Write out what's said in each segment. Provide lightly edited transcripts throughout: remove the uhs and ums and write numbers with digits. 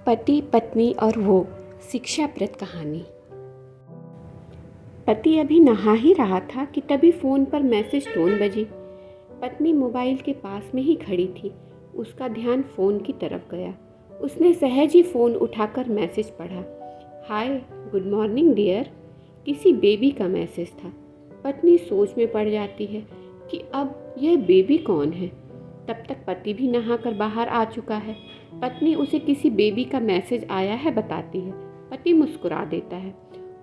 पति पत्नी और वो शिक्षाप्रद कहानी। पति अभी नहा ही रहा था कि तभी फ़ोन पर मैसेज टोन बजी। पत्नी मोबाइल के पास में ही खड़ी थी। उसका ध्यान फ़ोन की तरफ गया। उसने सहज ही फ़ोन उठाकर मैसेज पढ़ा। हाय, गुड मॉर्निंग डियर। किसी बेबी का मैसेज था। पत्नी सोच में पड़ जाती है कि अब यह बेबी कौन है। तब तक पति भी नहाकर बाहर आ चुका है। पत्नी उसे किसी बेबी का मैसेज आया है बताती है। पति मुस्कुरा देता है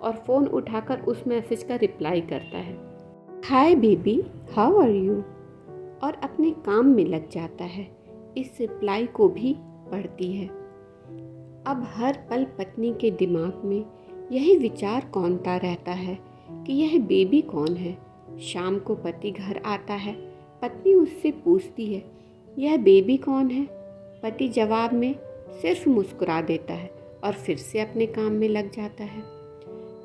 और फ़ोन उठाकर उस मैसेज का रिप्लाई करता है, hi baby, how are you, और अपने काम में लग जाता है। इस रिप्लाई को भी पढ़ती है। अब हर पल पत्नी के दिमाग में यही विचार कौंधता रहता है कि यह बेबी कौन है। शाम को पति घर आता है। पत्नी उससे पूछती है, यह बेबी कौन है। पति जवाब में सिर्फ मुस्कुरा देता है और फिर से अपने काम में लग जाता है।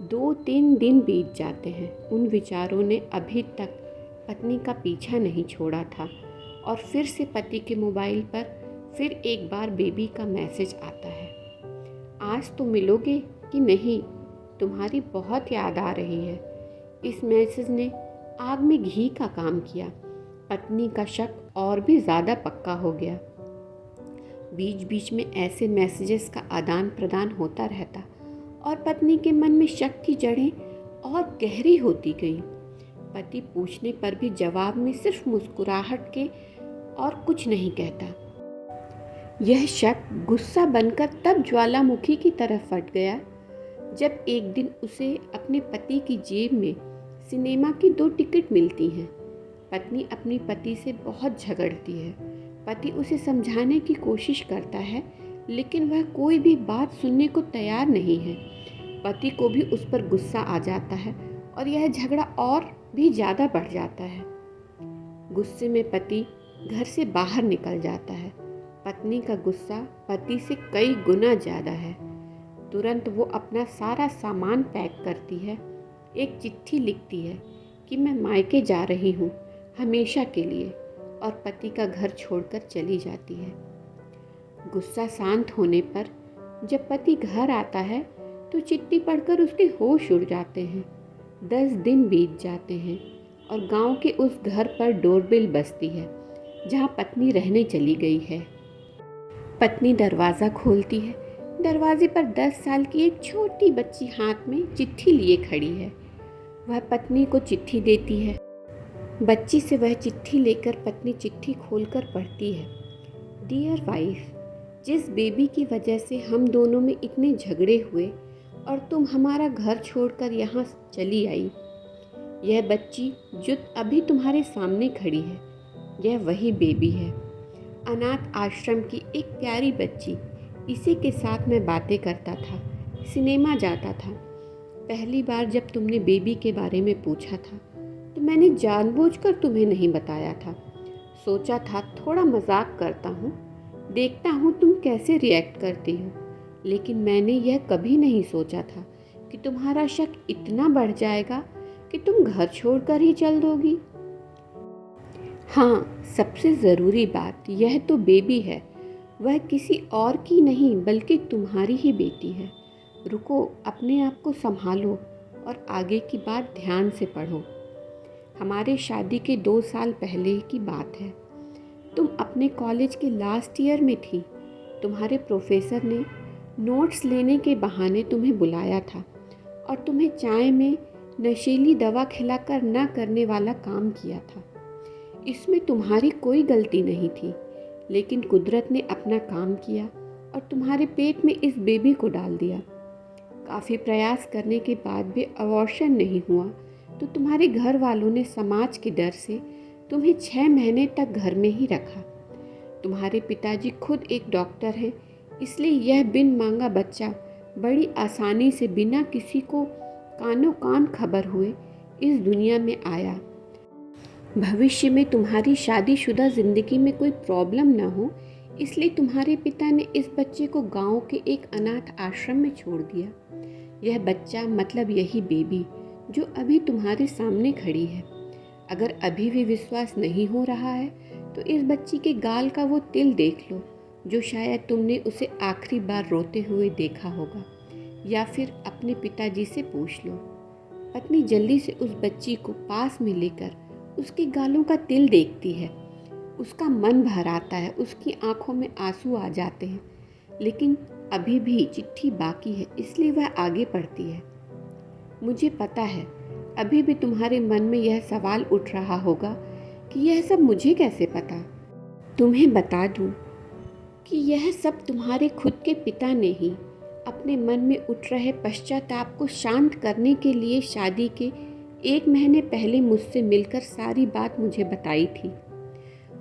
2-3 दिन बीत जाते हैं। उन विचारों ने अभी तक पत्नी का पीछा नहीं छोड़ा था और फिर से पति के मोबाइल पर फिर एक बार बेबी का मैसेज आता है। आज तो मिलोगे कि नहीं, तुम्हारी बहुत याद आ रही है। इस मैसेज ने आग में घी का काम किया। पत्नी का शक और भी ज़्यादा पक्का हो गया। बीच बीच में ऐसे मैसेजेस का आदान प्रदान होता रहता और पत्नी के मन में शक की जड़ें और गहरी होती गई। पति पूछने पर भी जवाब में सिर्फ मुस्कुराहट के और कुछ नहीं कहता। यह शक गुस्सा बनकर तब ज्वालामुखी की तरफ फट गया जब एक दिन उसे अपने पति की जेब में सिनेमा की 2 टिकट मिलती हैं। पत्नी अपनी पति से बहुत झगड़ती है। पति उसे समझाने की कोशिश करता है लेकिन वह कोई भी बात सुनने को तैयार नहीं है। पति को भी उस पर गुस्सा आ जाता है और यह झगड़ा और भी ज़्यादा बढ़ जाता है। गुस्से में पति घर से बाहर निकल जाता है। पत्नी का गुस्सा पति से कई गुना ज़्यादा है। तुरंत वो अपना सारा सामान पैक करती है। एक चिट्ठी लिखती है कि मैं मायके जा रही हूँ हमेशा के लिए, और पति का घर छोड़कर चली जाती है। गुस्सा शांत होने पर जब पति घर आता है तो चिट्ठी पढ़कर उसके होश उड़ जाते हैं। 10 दिन बीत जाते हैं और गांव के उस घर पर डोरबेल बजती है जहां पत्नी रहने चली गई है। पत्नी दरवाज़ा खोलती है। दरवाजे पर 10 साल की एक छोटी बच्ची हाथ में चिट्ठी लिए खड़ी है। वह पत्नी को चिट्ठी देती है। बच्ची से वह चिट्ठी लेकर पत्नी चिट्ठी खोलकर पढ़ती है, डियर वाइफ, जिस बेबी की वजह से हम दोनों में इतने झगड़े हुए और तुम हमारा घर छोड़कर यहाँ चली आई, यह बच्ची जो अभी तुम्हारे सामने खड़ी है, यह वही बेबी है। अनाथ आश्रम की एक प्यारी बच्ची। इसी के साथ मैं बातें करता था, सिनेमा जाता था। पहली बार जब तुमने बेबी के बारे में पूछा था तो मैंने जानबूझकर तुम्हें नहीं बताया था। सोचा था थोड़ा मजाक करता हूँ, देखता हूँ तुम कैसे रिएक्ट करती हो। लेकिन मैंने यह कभी नहीं सोचा था कि तुम्हारा शक इतना बढ़ जाएगा कि तुम घर छोड़कर ही चल दोगी। हाँ, सबसे ज़रूरी बात, यह तो बेबी है, वह किसी और की नहीं बल्कि तुम्हारी ही बेटी है। रुको, अपने आप को संभालो और आगे की बात ध्यान से पढ़ो। हमारे शादी के 2 साल पहले की बात है। तुम अपने कॉलेज के लास्ट ईयर में थी। तुम्हारे प्रोफेसर ने नोट्स लेने के बहाने तुम्हें बुलाया था और तुम्हें चाय में नशीली दवा खिलाकर न करने वाला काम किया था। इसमें तुम्हारी कोई गलती नहीं थी, लेकिन कुदरत ने अपना काम किया और तुम्हारे पेट में इस बेबी को डाल दिया। काफ़ी प्रयास करने के बाद भी अबॉर्शन नहीं हुआ तो तुम्हारे घर वालों ने समाज के डर से तुम्हें 6 महीने तक घर में ही रखा। तुम्हारे पिताजी खुद एक डॉक्टर हैं, इसलिए यह बिन मांगा बच्चा बड़ी आसानी से बिना किसी को कानों कान खबर हुए इस दुनिया में आया। भविष्य में तुम्हारी शादीशुदा ज़िंदगी में कोई प्रॉब्लम ना हो, इसलिए तुम्हारे पिता ने इस बच्चे को गांव के एक अनाथ आश्रम में छोड़ दिया। यह बच्चा मतलब यही बेबी जो अभी तुम्हारे सामने खड़ी है। अगर अभी भी विश्वास नहीं हो रहा है तो इस बच्ची के गाल का वो तिल देख लो। जो शायद तुमने उसे आखिरी बार रोते हुए देखा होगा, या फिर अपने पिताजी से पूछ लो। पत्नी जल्दी से उस बच्ची को पास में लेकर उसके गालों का तिल देखती है। उसका मन भर आता है, उसकी आंखों में आंसू आ जाते हैं, लेकिन अभी भी चिट्ठी बाकी है, इसलिए वह आगे बढ़ती है। मुझे पता है अभी भी तुम्हारे मन में यह सवाल उठ रहा होगा कि यह सब मुझे कैसे पता। तुम्हें बता दूं कि यह सब तुम्हारे खुद के पिता ने ही अपने मन में उठ रहे पश्चाताप को शांत करने के लिए शादी के 1 महीने पहले मुझसे मिलकर सारी बात मुझे बताई थी।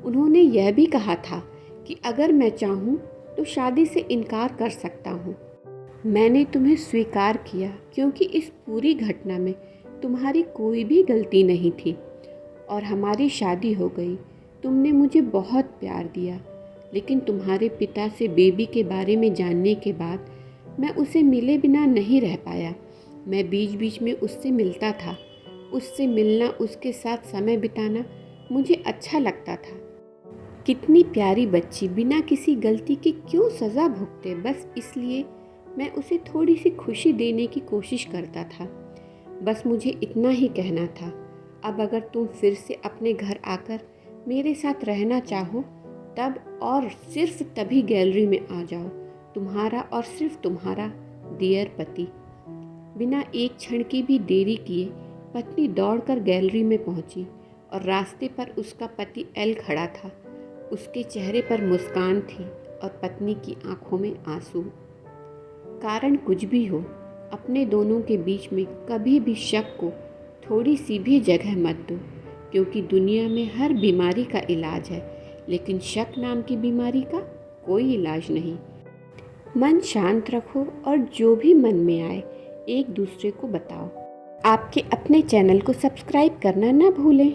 उन्होंने यह भी कहा था कि अगर मैं चाहूँ तो शादी से इनकार कर सकता हूँ। मैंने तुम्हें स्वीकार किया क्योंकि इस पूरी घटना में तुम्हारी कोई भी गलती नहीं थी और हमारी शादी हो गई। तुमने मुझे बहुत प्यार दिया, लेकिन तुम्हारे पिता से बेबी के बारे में जानने के बाद मैं उसे मिले बिना नहीं रह पाया। मैं बीच बीच में उससे मिलता था। उससे मिलना, उसके साथ समय बिताना मुझे अच्छा लगता था। कितनी प्यारी बच्ची बिना किसी गलती के क्यों सज़ा भुगते, बस इसलिए मैं उसे थोड़ी सी खुशी देने की कोशिश करता था। बस मुझे इतना ही कहना था। अब अगर तुम फिर से अपने घर आकर मेरे साथ रहना चाहो, तब और सिर्फ तभी गैलरी में आ जाओ। तुम्हारा और सिर्फ तुम्हारा डियर पति। बिना एक क्षण की भी देरी किए पत्नी दौड़कर गैलरी में पहुंची और रास्ते पर उसका पति एल खड़ा था। उसके चेहरे पर मुस्कान थी और पत्नी की आंखों में आंसू। कारण कुछ भी हो, अपने दोनों के बीच में कभी भी शक को थोड़ी सी भी जगह मत दो, क्योंकि दुनिया में हर बीमारी का इलाज है, लेकिन शक नाम की बीमारी का कोई इलाज नहीं। मन शांत रखो और जो भी मन में आए एक दूसरे को बताओ। आपके अपने चैनल को सब्सक्राइब करना ना भूलें।